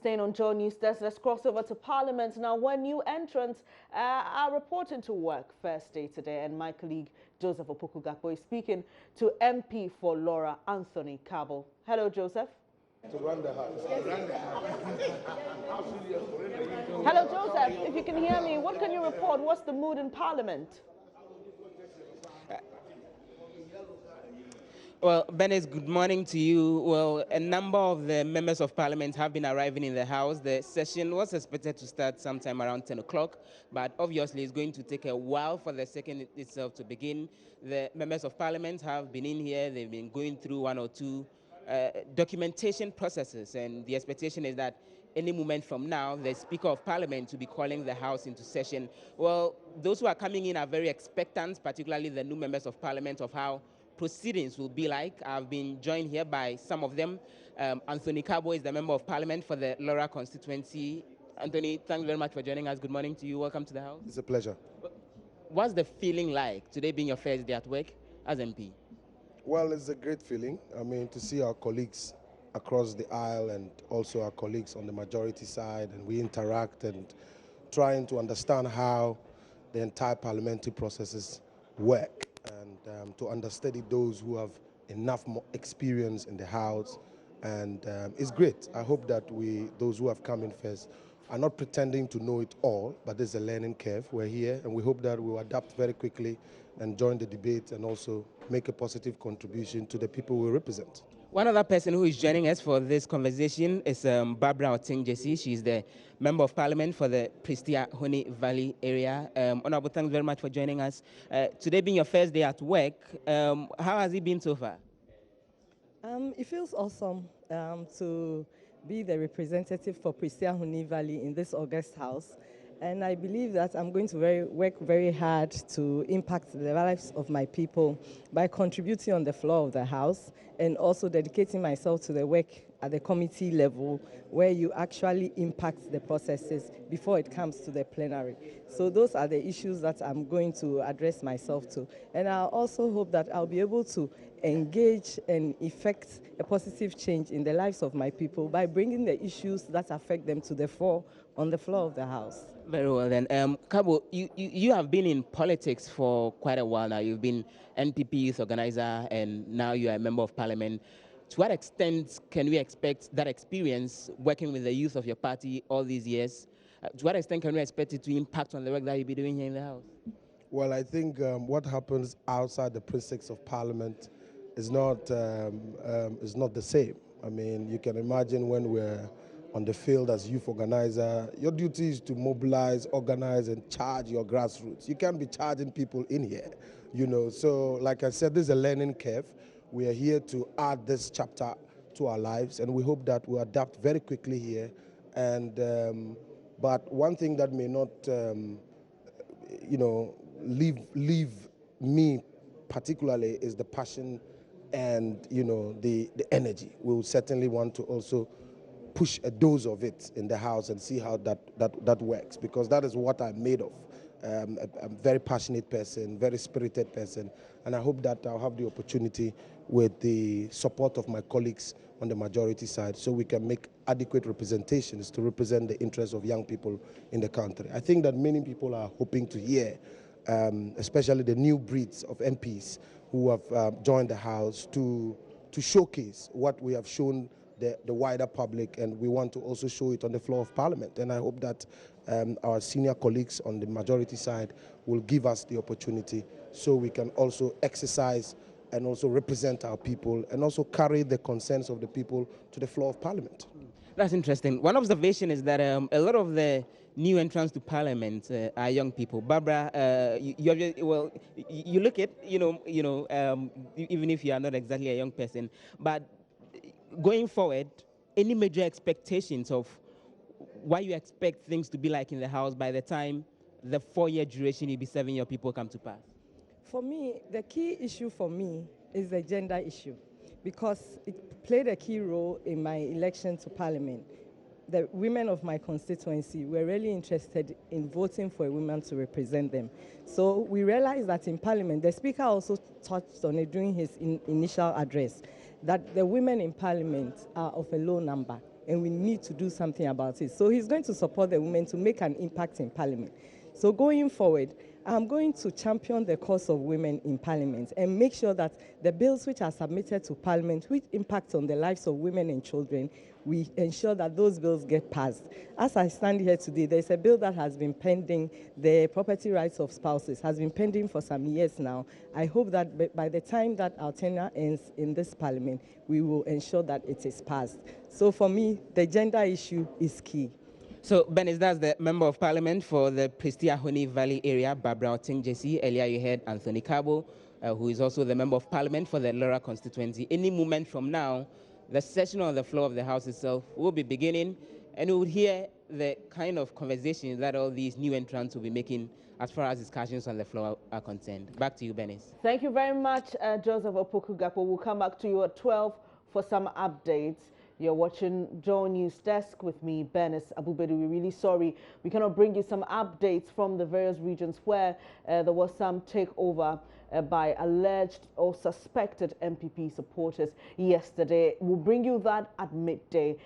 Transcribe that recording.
staying on Joy News Desk. Let's cross over to Parliament now, where new entrants are reporting to work first day today. And my colleague Joseph Opoku-Gakpo is speaking to MP for Laura, Anthony Cabell. Hello, Joseph. To run the house. Hello, Joseph. If you can hear me, what can you report? What's the mood in Parliament? Well, Benes, good morning to you. Well, a number of the members of parliament have been arriving in the House. The session was expected to start sometime around 10 o'clock, but obviously it's going to take a while for the session itself to begin. The members of parliament have been in here. They've been going through one or two documentation processes, and the expectation is that any moment from now, the Speaker of Parliament will be calling the House into session. Well, those who are coming in are very expectant, particularly the new members of parliament, of how proceedings will be like. I've been joined here by some of them. Anthony Cabell is the member of parliament for the Laura constituency. Anthony, thanks very much for joining us. Good morning to you. Welcome to the House. It's a pleasure. What's the feeling like today being your first day at work as MP? Well, it's a great feeling. I mean, to see our colleagues across the aisle and also our colleagues on the majority side, and we interact and trying to understand how the entire parliamentary processes work, and to understudy those who have enough more experience in the House. And it's great. I hope that those who have come in first, are not pretending to know it all, but there's a learning curve. We're here, and we hope that we'll adapt very quickly and join the debate and also make a positive contribution to the people we represent. One other person who is joining us for this conversation is Barbara Oting-Gyesi. She's the Member of Parliament for the Prestea Honey Valley area. Honorable, thanks very much for joining us. Today being your first day at work, how has it been so far? It feels awesome to be the representative for Prestea Honey Valley in this August House. And I believe that I'm going to work very hard to impact the lives of my people by contributing on the floor of the House and also dedicating myself to the work at the committee level where you actually impact the processes before it comes to the plenary. So those are the issues that I'm going to address myself to. And I also hope that I'll be able to engage and effect a positive change in the lives of my people by bringing the issues that affect them to the fore on the floor of the House. Very well then. Cabell, you have been in politics for quite a while now. You've been NPP youth organizer and now you are a member of parliament. To what extent can we expect that experience working with the youth of your party all these years? To what extent can we expect it to impact on the work that you'll be doing here in the House? Well, I think what happens outside the precincts of Parliament is not the same. I mean, you can imagine when we're on the field as youth organizer, your duty is to mobilize, organize, and charge your grassroots. You can't be charging people in here, you know. So, like I said, this is a learning curve. We are here to add this chapter to our lives, and we hope that we'll adapt very quickly here. And but one thing that may not, leave me particularly is the passion and the energy. We will certainly want to also push a dose of it in the House and see how that works, because that is what I'm made of. I'm a very passionate person, very spirited person, and I hope that I'll have the opportunity with the support of my colleagues on the majority side so we can make adequate representations to represent the interests of young people in the country. I think that many people are hoping to hear, especially the new breeds of MPs who have joined the House to showcase what we have shown the wider public, and we want to also show it on the floor of Parliament. And I hope that our senior colleagues on the majority side will give us the opportunity so we can also exercise and also represent our people and also carry the concerns of the people to the floor of Parliament. That's interesting. One observation is that a lot of the new entrants to Parliament are young people. Barbara, you look at, even if you are not exactly a young person, but going forward, any major expectations of what you expect things to be like in the House by the time the 4-year duration you'll be serving your people come to pass? For me, the key issue for me is the gender issue, because it played a key role in my election to Parliament. The women of my constituency were really interested in voting for a woman to represent them. So we realized that in Parliament, the Speaker also touched on it during his initial address, that the women in Parliament are of a low number. and we need to do something about it. So he's going to support the women to make an impact in Parliament. So going forward, I'm going to champion the cause of women in Parliament and make sure that the bills which are submitted to Parliament, which impact on the lives of women and children, we ensure that those bills get passed. As I stand here today, there's a bill that has been pending, the property rights of spouses, has been pending for some years now. I hope that by the time that our tenure ends in this Parliament, we will ensure that it is passed. So for me, the gender issue is key. So, Benis, that's the Member of Parliament for the Prestia-Ahoni Valley area, Barbara Oting-Gyesi. Earlier you heard Anthony Cabo, who is also the Member of Parliament for the Laura constituency. Any moment from now, the session on the floor of the House itself will be beginning, and we will hear the kind of conversations that all these new entrants will be making as far as discussions on the floor are concerned. Back to you, Benis. Thank you very much, Joseph Opoku-Gakpo. We'll come back to you at 12 for some updates. You're watching Joy News Desk with me, Benis Abubedu. We're really sorry we cannot bring you some updates from the various regions where there was some takeover by alleged or suspected MPP supporters yesterday. We'll bring you that at midday.